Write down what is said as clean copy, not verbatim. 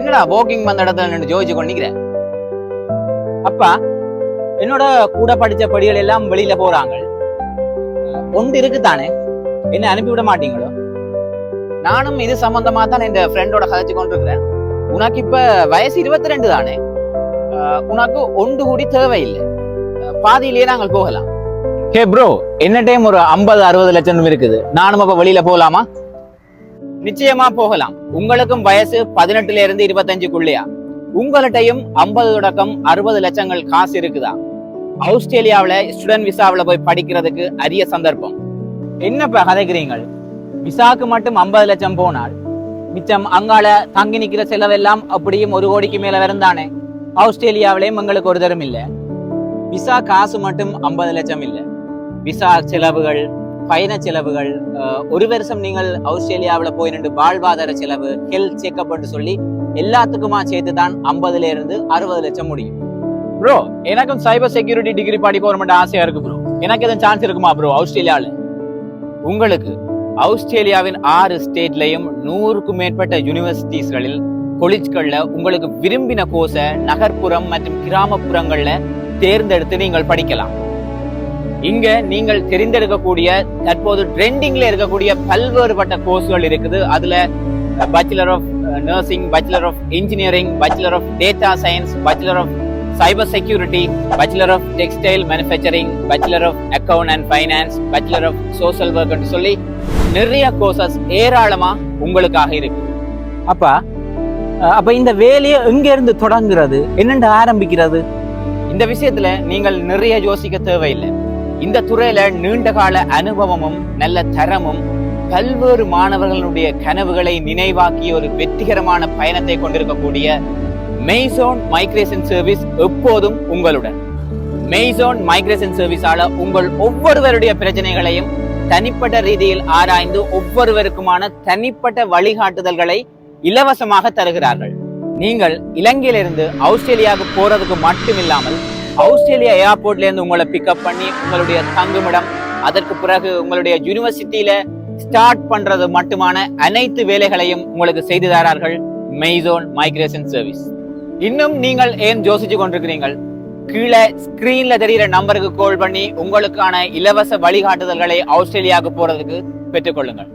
என்னடா வாக்கிங் வந்த இடத்துல நின்று ஜோதிச்சு கொண்டிக்கிறேன். அப்பா என்னோட கூட படிச்ச படிகள் எல்லாம் வெளியில போறாங்க. ஒன்று இருக்குதானே, என்ன அனுப்பிவிட மாட்டீங்களோ? நானும் இது சம்பந்தமா தான் இந்த ஃப்ரெண்டோட கதைச்சு கொண்டிருக்கிறேன். உனக்கு இப்ப வயசு 22 தானே, உனக்கு ஒன்று கூடி தேவையில்லை, பாதியிலேயே நாங்கள் போகலாம். ஹே ப்ரோ, என்ன டைம் ஒரு 50-60 லட்சம் இருக்குது, நானும் அப்ப வெளியில போகலாமா? நிச்சயமா போகலாம். உங்களுக்கும் வயசு 18 இருந்து 25க்குள்ளேயா? உங்கள்கிட்டையும் 50 தொடக்கம் 60 லட்சங்கள் காசு இருக்குதா? ஆஸ்திரேலியாவில ஸ்டூடெண்ட் விசாவில போய் படிக்கிறதுக்கு அரிய சந்தர்ப்பம். என்னப்பா கதைக்கிறீங்க? விசாக்கு மட்டும் 50 லட்சம் போனால் மிச்சம் அங்கால தங்கி நிக்கிற செலவெல்லாம் அப்படியும் 1 கோடிக்கு மேல வருந்தானே. ஆஸ்திரேலியாவிலேயும் எங்களுக்கு ஒரு தரம் இல்லை. விசா காசு மட்டும் 50 லட்சம் இல்லை, விசா செலவுகள், பயண செலவுகள், ஒரு வருஷம் நீங்கள் ஆஸ்திரேலியாவில போய் நின்று வாழ்வாதார செலவு, ஹெல்த் செக்அப் சொல்லி எல்லாத்துக்குமா சேர்த்து தான் 50ல இருந்து 60 லட்சம் முடியும். ப்ரோ, எனக்கும் சைபர் செக்யூரிட்டி டிகிரி படிக்க ஆசையா இருக்கு ப்ரோ. எனக்கு எதுவும் சான்ஸ் இருக்குமா ப்ரோ ஆஸ்திரேலியாவில்? உங்களுக்கு ஆஸ்திரேலியாவின் 6 ஸ்டேட்லையும் 100க்கும் மேற்பட்ட யூனிவர்சிட்டிஸ்களில், காலேஜ்கள்ல உங்களுக்கு விரும்பின கோர்ஸை நகர்ப்புறம் மற்றும் கிராமப்புறங்கள்ல தேர்ந்தெடுத்து நீங்கள் படிக்கலாம். இங்க நீங்கள் தெரிந்தெடுக்கக்கூடிய தற்போது ட்ரெண்டிங்ல இருக்கக்கூடிய பல்வேறுபட்ட கோர்ஸ்கள் இருக்குது. அதுல bachelor of nursing, bachelor of engineering, bachelor of data science, bachelor of cyber security, bachelor of textile manufacturing, bachelor of account and finance, bachelor of social work சொல்லி நிறைய கோர்சஸ் ஏராளமா உங்களுக்காக இருக்கு. அப்ப இந்த வேலையை எங்க இருந்து தொடங்குறது, என்னென்று ஆரம்பிக்கிறது? இந்த விஷயத்துல நீங்கள் நிறைய யோசிக்க தேவையில்லை. இந்த துறையில நீண்ட கால அனுபவமும் நல்ல தரமும் பல்வேறு மாணவர்களுடைய கனவுகளை நினைவாக்கி ஒரு வெற்றிகரமான பயணத்தை கொண்டிருக்கக்கூடிய மெய்சோன் மைக்ரேஷன் சர்வீஸ் எப்போதும் உங்களுடன். மெய்சோன் மைக்ரேஷன் சர்வீஸால உங்கள் ஒவ்வொருவருடைய பிரச்சனைகளையும் தனிப்பட்ட ரீதியில் ஆராய்ந்து ஒவ்வொருவருக்குமான தனிப்பட்ட வழிகாட்டுதல்களை இலவசமாக தருகிறார்கள். நீங்கள் இலங்கையிலிருந்து ஆஸ்திரேலியாவுக்கு போறதுக்கு மட்டும் இல்லாமல் ஆஸ்திரேலியா ஏர்போர்ட்ல இருந்து உங்களை பிக்கப் பண்ணி உங்களுடைய தங்குமிடம், அதற்கு பிறகு உங்களுடைய யூனிவர்சிட்டியில ஸ்டார்ட் பண்றது மட்டுமான அனைத்து வேலைகளையும் உங்களுக்கு செய்து தரார்கள் மெய்சோன் மைக்ரேஷன் சர்வீஸ். இன்னும் நீங்கள் ஏன் யோசிச்சு கொண்டிருக்கிறீர்கள்? கீழே ஸ்கிரீன்ல தெரிகிற நம்பருக்கு கால் பண்ணி உங்களுக்கான இலவச வழிகாட்டுதல்களை ஆஸ்திரேலியாவுக்கு போறதுக்கு பெற்றுக்கொள்ளுங்கள்.